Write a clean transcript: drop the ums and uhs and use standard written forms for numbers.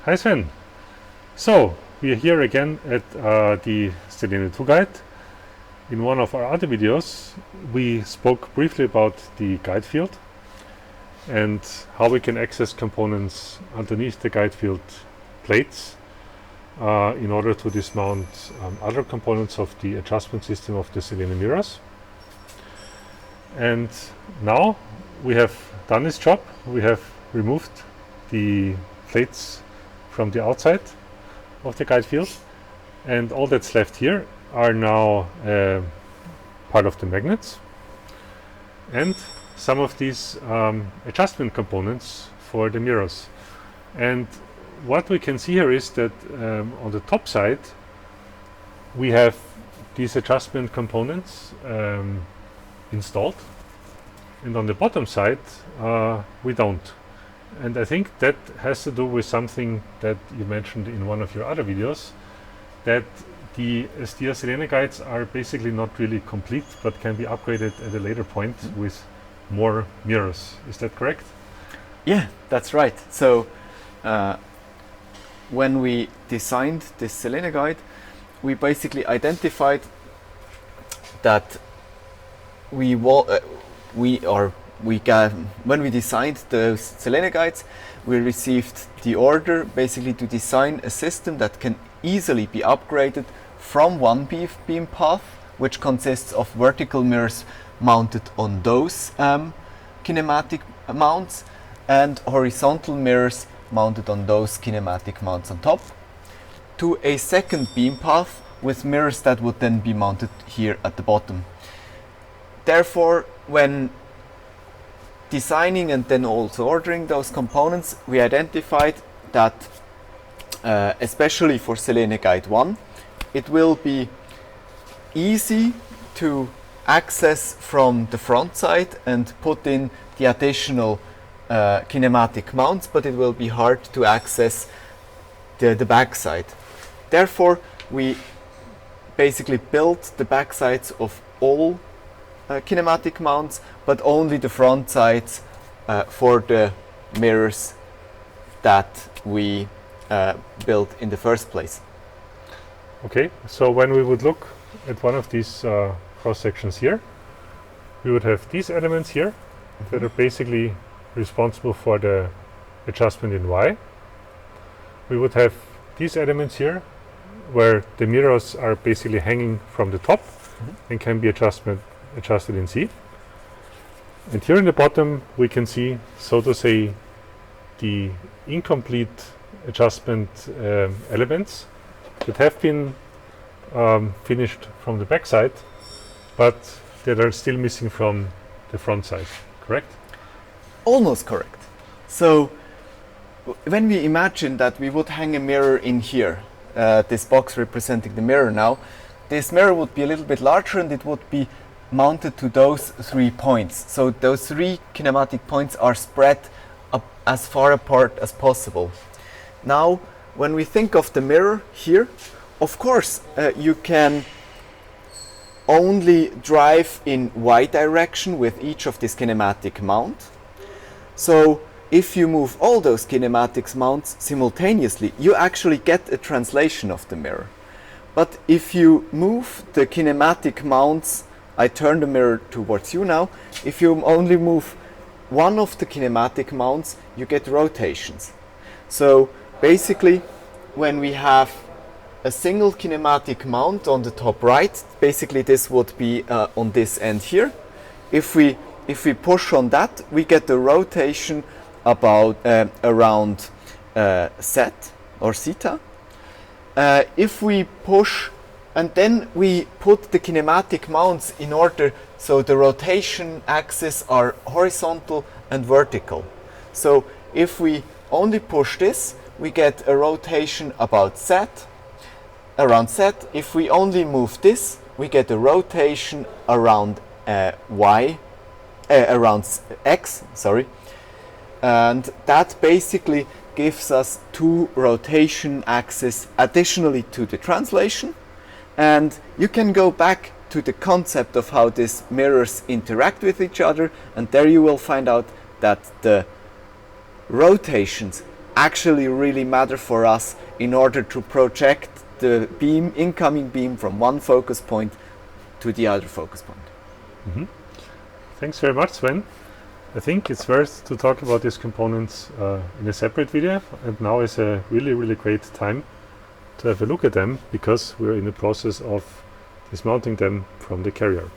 Hi Sven. So we are here again at the Selene 2 guide. In one of our other videos we spoke briefly about the guide field and how we can access components underneath the guide field plates in order to dismount other components of the adjustment system of the Selene mirrors. And now we have done this job. We have removed the plates from the outside of the guide field, and all that's left here are now part of the magnets and some of these adjustment components for the mirrors. And what we can see here is that on the top side we have these adjustment components installed, and on the bottom side we don't. And I think that has to do with something that you mentioned in one of your other videos, that the ESTIA Selene guides are basically not really complete but can be upgraded at a later point with more mirrors. Is that correct? Yeah, that's right. So when we designed this Selene guide, we basically identified that when we designed those Selene guides, we received the order basically to design a system that can easily be upgraded from one beam path, which consists of vertical mirrors mounted on those kinematic mounts, and horizontal mirrors mounted on those kinematic mounts on top, to a second beam path with mirrors that would then be mounted here at the bottom. Therefore, when designing and then also ordering those components, we identified that especially for Selene Guide 1, it will be easy to access from the front side and put in the additional kinematic mounts, but it will be hard to access the back side. Therefore, we basically built the back sides of all kinematic mounts, but only the front sides for the mirrors that we built in the first place. Okay, so when we would look at one of these cross sections here, we would have these elements here that are basically responsible for the adjustment in Y. We would have these elements here where the mirrors are basically hanging from the top and can be adjusted in Z. And here in the bottom we can see, so to say, the incomplete adjustment elements that have been finished from the back side, but that are still missing from the front side, correct? Almost correct. So when we imagine that we would hang a mirror in here, this box representing the mirror now, this mirror would be a little bit larger and it would be mounted to those 3 points. So those 3 kinematic points are spread up as far apart as possible. Now, when we think of the mirror here, of course, you can only drive in Y direction with each of these kinematic mounts. So if you move all those kinematic mounts simultaneously, you actually get a translation of the mirror. But if you move the kinematic mounts, I turn the mirror towards you now, if you only move one of the kinematic mounts, you get rotations. So basically, when we have a single kinematic mount on the top right, basically this would be on this end here. If we push on that, we get the rotation about around Z or theta. If we push and then we put the kinematic mounts in order so the rotation axes are horizontal and vertical. So if we only push this, we get a rotation about Z, around Z. If we only move this, we get a rotation around around X, sorry. And that basically gives us 2 rotation axes additionally to the translation. And you can go back to the concept of how these mirrors interact with each other, and there you will find out that the rotations actually really matter for us in order to project the beam, incoming beam, from one focus point to the other focus point. Mhm. Thanks very much, Sven. I think it's worth to talk about these components in a separate video, and now is a really great time to have a look at them, because we're in the process of dismounting them from the carrier.